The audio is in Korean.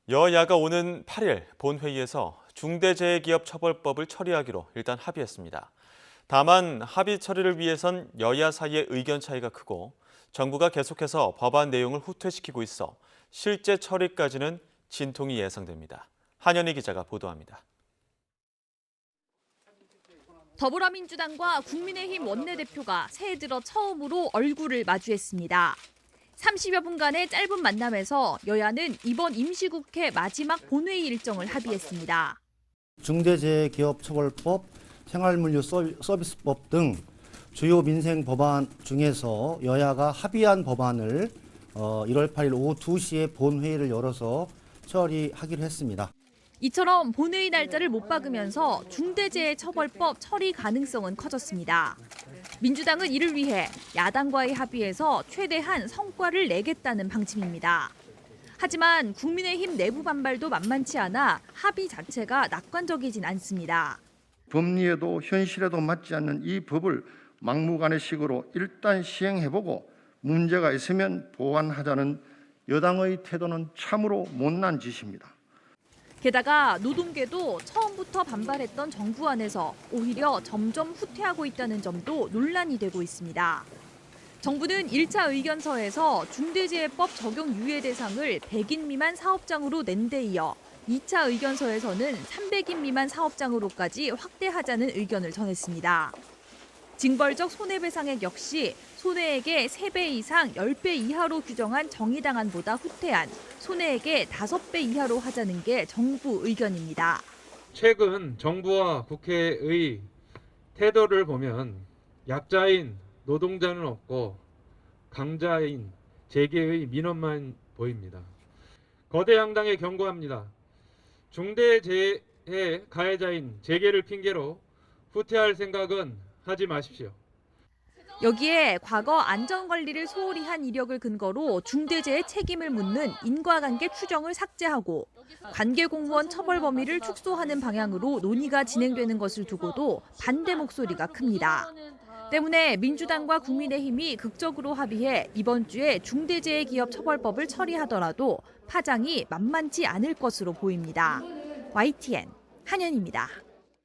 여야가 오는 8일 본회의에서 중대재해기업처벌법을 처리하기로 일단 합의했습니다. 다만 합의 처리를 위해선 여야 사이의 의견 차이가 크고 정부가 계속해서 법안 내용을 후퇴시키고 있어 실제 처리까지는 진통이 예상됩니다. 한현희 기자가 보도합니다. 더불어민주당과 국민의힘 원내대표가 새해 들어 처음으로 얼굴을 마주했습니다. 30여 분간의 짧은 만남에서 여야는 이번 임시국회 마지막 본회의 일정을 합의했습니다. 중대재해기업처벌법, 생활물류서비스법 등 주요 민생 법안 중에서 여야가 합의한 법안을 1월 8일 오후 2시에 본회의를 열어서 처리하기로 했습니다. 이처럼 본회의 날짜를 못 박으면서 중대재해처벌법 처리 가능성은 커졌습니다. 민주당은 이를 위해 야당과의 합의에서 최대한 성과를 내겠다는 방침입니다. 하지만 국민의힘 내부 반발도 만만치 않아 합의 자체가 낙관적이진 않습니다. 법리에도 현실에도 맞지 않는 이 법을 막무가내식으로 일단 시행해보고 문제가 있으면 보완하자는 여당의 태도는 참으로 못난 짓입니다. 게다가 노동계도 처음부터 반발했던 정부 안에서 오히려 점점 후퇴하고 있다는 점도 논란이 되고 있습니다. 정부는 1차 의견서에서 중대재해법 적용 유예 대상을 100인 미만 사업장으로 낸 데 이어 2차 의견서에서는 300인 미만 사업장으로까지 확대하자는 의견을 전했습니다. 징벌적 손해배상액 역시 손해액의 3배 이상 10배 이하로 규정한 정의당안보다 후퇴한 손해액의 5배 이하로 하자는 게 정부 의견입니다. 최근 정부와 국회의 태도를 보면 약자인 노동자는 없고 강자인 재계의 민원만 보입니다. 거대 양당에 경고합니다. 중대재해 가해자인 재계를 핑계로 후퇴할 생각은 하지 마십시오. 여기에 과거 안전관리를 소홀히 한 이력을 근거로 중대재해 책임을 묻는 인과관계 추정을 삭제하고 관계공무원 처벌 범위를 축소하는 방향으로 논의가 진행되는 것을 두고도 반대 목소리가 큽니다. 때문에 민주당과 국민의힘이 극적으로 합의해 이번 주에 중대재해기업처벌법을 처리하더라도 파장이 만만치 않을 것으로 보입니다. YTN 한현희입니다.